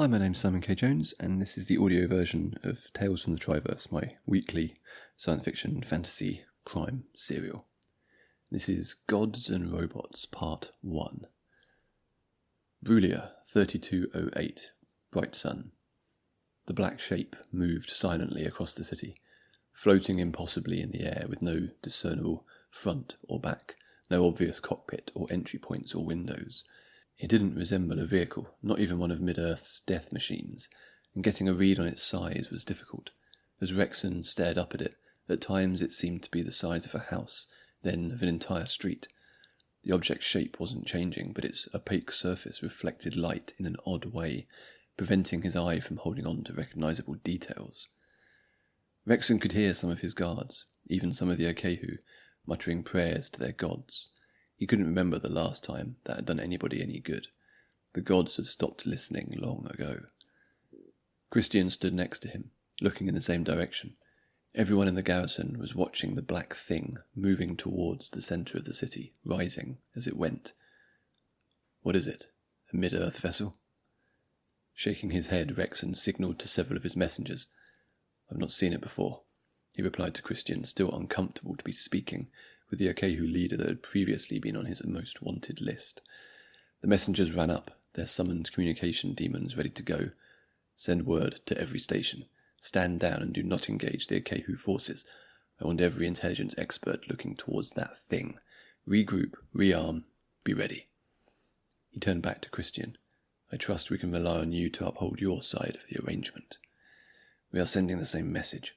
Hi, my name's Simon K. Jones, and this is the audio version of Tales from the Triverse, my weekly science fiction, fantasy, crime serial. This is Gods and Robots, Part 1. Brulia, 3208, Bright Sun. The black shape moved silently across the city, floating impossibly in the air with no discernible front or back, no obvious cockpit or entry points or windows. It didn't resemble a vehicle, not even one of Mid-Earth's death machines, and getting a read on its size was difficult. As Rexon stared up at it, at times it seemed to be the size of a house, then of an entire street. The object's shape wasn't changing, but its opaque surface reflected light in an odd way, preventing his eye from holding on to recognizable details. Rexon could hear some of his guards, even some of the Akehu, muttering prayers to their gods. He couldn't remember the last time that had done anybody any good. The gods had stopped listening long ago. Christian stood next to him, looking in the same direction. Everyone in the garrison was watching the black thing moving towards the centre of the city, rising as it went. What is it? A Mid-Earth vessel? Shaking his head, Rexon signalled to several of his messengers. I've not seen it before, he replied to Christian, still uncomfortable to be speaking with the Akehu leader that had previously been on his most wanted list. The messengers ran up, their summoned communication demons ready to go. Send word to every station. Stand down and do not engage the Akehu forces. I want every intelligence expert looking towards that thing. Regroup, rearm, be ready. He turned back to Christian. I trust we can rely on you to uphold your side of the arrangement. We are sending the same message.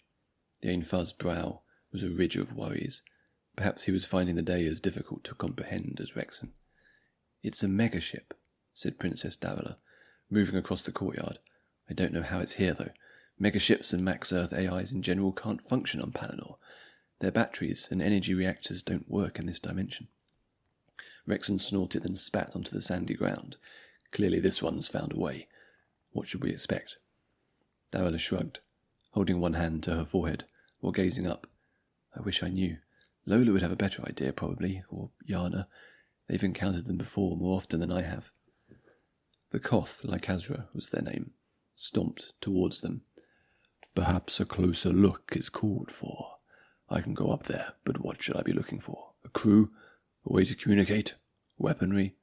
The Ainfuz's brow was a ridge of worries. Perhaps he was finding the day as difficult to comprehend as Rexon. It's a megaship, said Princess Davila, moving across the courtyard. I don't know how it's here, though. Megaships and Max Earth AIs in general can't function on Palinor. Their batteries and energy reactors don't work in this dimension. Rexon snorted and spat onto the sandy ground. Clearly this one's found a way. What should we expect? Davila shrugged, holding one hand to her forehead, while gazing up. I wish I knew. Lola would have a better idea, probably, or Yana. They've encountered them before, more often than I have. The Koth, Lycazra was their name, stomped towards them. Perhaps a closer look is called for. I can go up there, but what should I be looking for? A crew? A way to communicate? Weaponry?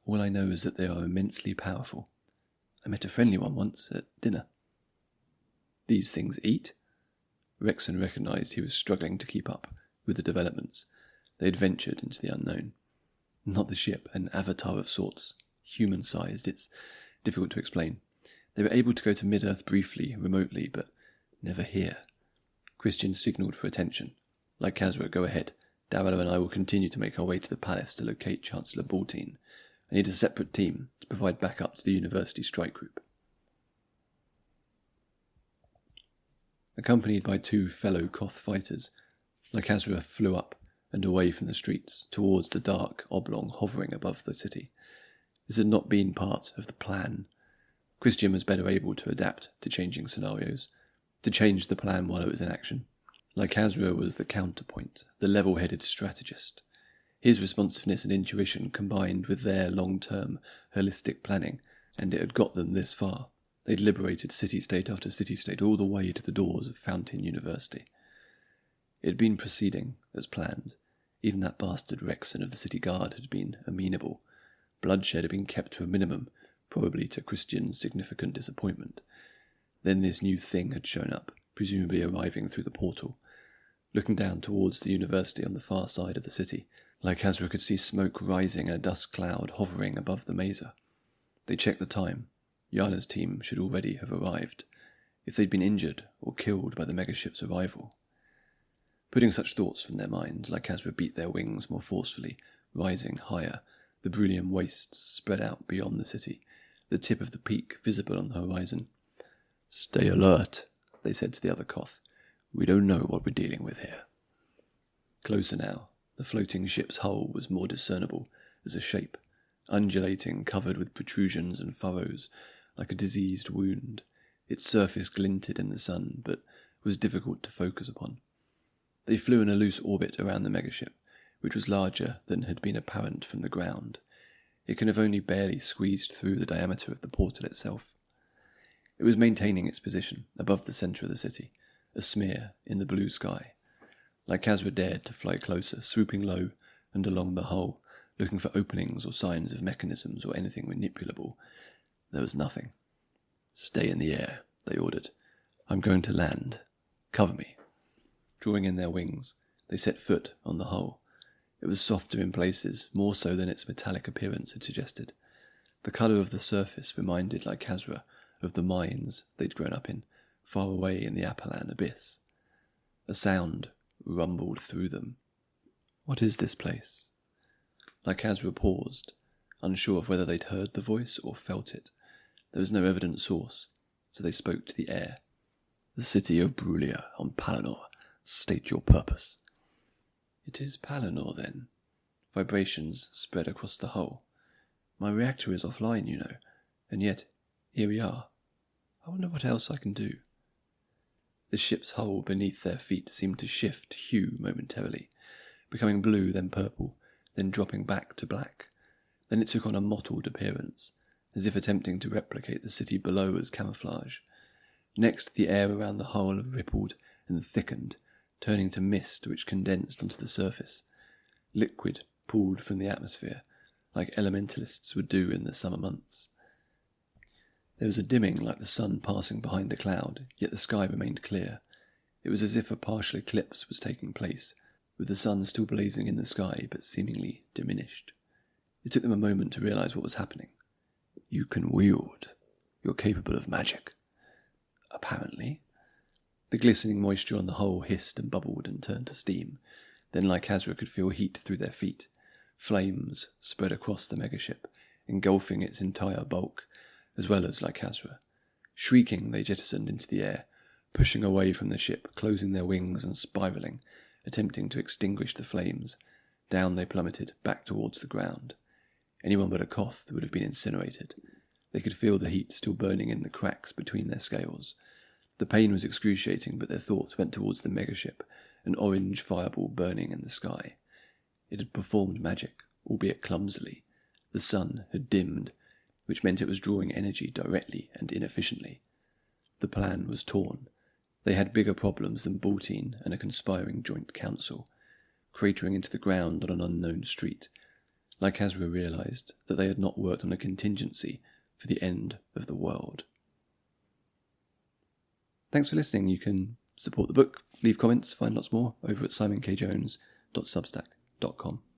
All I know is that they are immensely powerful. I met a friendly one once at dinner. These things eat? Rexon recognized he was struggling to keep up with the developments. They had ventured into the unknown. Not the ship, an avatar of sorts, human-sized. It's difficult to explain. They were able to go to Mid-Earth briefly, remotely, but never here. Christian signalled for attention. Lycazra, go ahead. Davila and I will continue to make our way to the palace to locate Chancellor Baltine. I need a separate team to provide backup to the University Strike Group. Accompanied by two fellow Koth fighters, Lycazra flew up and away from the streets, towards the dark oblong hovering above the city. This had not been part of the plan. Christian was better able to adapt to changing scenarios, to change the plan while it was in action. Lycazra was the counterpoint, the level-headed strategist. His responsiveness and intuition combined with their long-term, holistic planning, and it had got them this far. They'd liberated city-state after city-state all the way to the doors of Fountain University. It had been proceeding as planned. Even that bastard Rexon of the city guard had been amenable. Bloodshed had been kept to a minimum, probably to Christian's significant disappointment. Then this new thing had shown up, presumably arriving through the portal. Looking down towards the university on the far side of the city, Lycazra could see smoke rising and a dust cloud hovering above the mazer. They checked the time. Yana's team should already have arrived, if they'd been injured or killed by the megaship's arrival. Putting such thoughts from their mind, Lycazra beat their wings more forcefully, rising higher, the Brulian wastes spread out beyond the city, the tip of the peak visible on the horizon. Stay alert, they said to the other Koth. We don't know what we're dealing with here. Closer now, the floating ship's hull was more discernible as a shape, undulating, covered with protrusions and furrows, like a diseased wound. Its surface glinted in the sun, but was difficult to focus upon. They flew in a loose orbit around the megaship, which was larger than had been apparent from the ground. it can have only barely squeezed through the diameter of the portal itself. It was maintaining its position above the centre of the city, a smear in the blue sky. Lycazra dared to fly closer, swooping low and along the hull, looking for openings or signs of mechanisms or anything manipulable. There was nothing. "Stay in the air," they ordered. "I'm going to land. Cover me." Drawing in their wings, they set foot on the hull. It was softer in places, more so than its metallic appearance had suggested. The colour of the surface reminded Lycazra of the mines they'd grown up in, far away in the Apollon abyss. A sound rumbled through them. "What is this place?" Lycazra paused, unsure of whether they'd heard the voice or felt it. There was no evident source, so they spoke to the air. "The city of Brulia on Palinor. State your purpose." "It is Palinor, then." Vibrations spread across the hull. "My reactor is offline, you know, and yet here we are. I wonder what else I can do." The ship's hull beneath their feet seemed to shift hue momentarily, becoming blue, then purple, then dropping back to black. Then it took on a mottled appearance, as if attempting to replicate the city below as camouflage. Next, the air around the hull rippled and thickened, turning to mist which condensed onto the surface. Liquid pooled from the atmosphere, like elementalists would do in the summer months. There was a dimming like the sun passing behind a cloud, yet the sky remained clear. It was as if a partial eclipse was taking place, with the sun still blazing in the sky but seemingly diminished. It took them a moment to realize what was happening. "You can wield. You're capable of magic." "Apparently." The glistening moisture on the hull hissed and bubbled and turned to steam. Then Lycazra could feel heat through their feet. Flames spread across the megaship, engulfing its entire bulk, as well as Lycazra. Shrieking, they jettisoned into the air, pushing away from the ship, closing their wings and spiralling, attempting to extinguish the flames. Down they plummeted, back towards the ground. Anyone but a Koth would have been incinerated. They could feel the heat still burning in the cracks between their scales. The pain was excruciating, but their thoughts went towards the megaship, an orange fireball burning in the sky. It had performed magic, albeit clumsily. The sun had dimmed, which meant it was drawing energy directly and inefficiently. The plan was torn. They had bigger problems than Baltine and a conspiring joint council. Cratering into the ground on an unknown street, Lycazra realized that they had not worked on a contingency for the end of the world. Thanks for listening. You can support the book, leave comments, find lots more over at simonkjones.substack.com.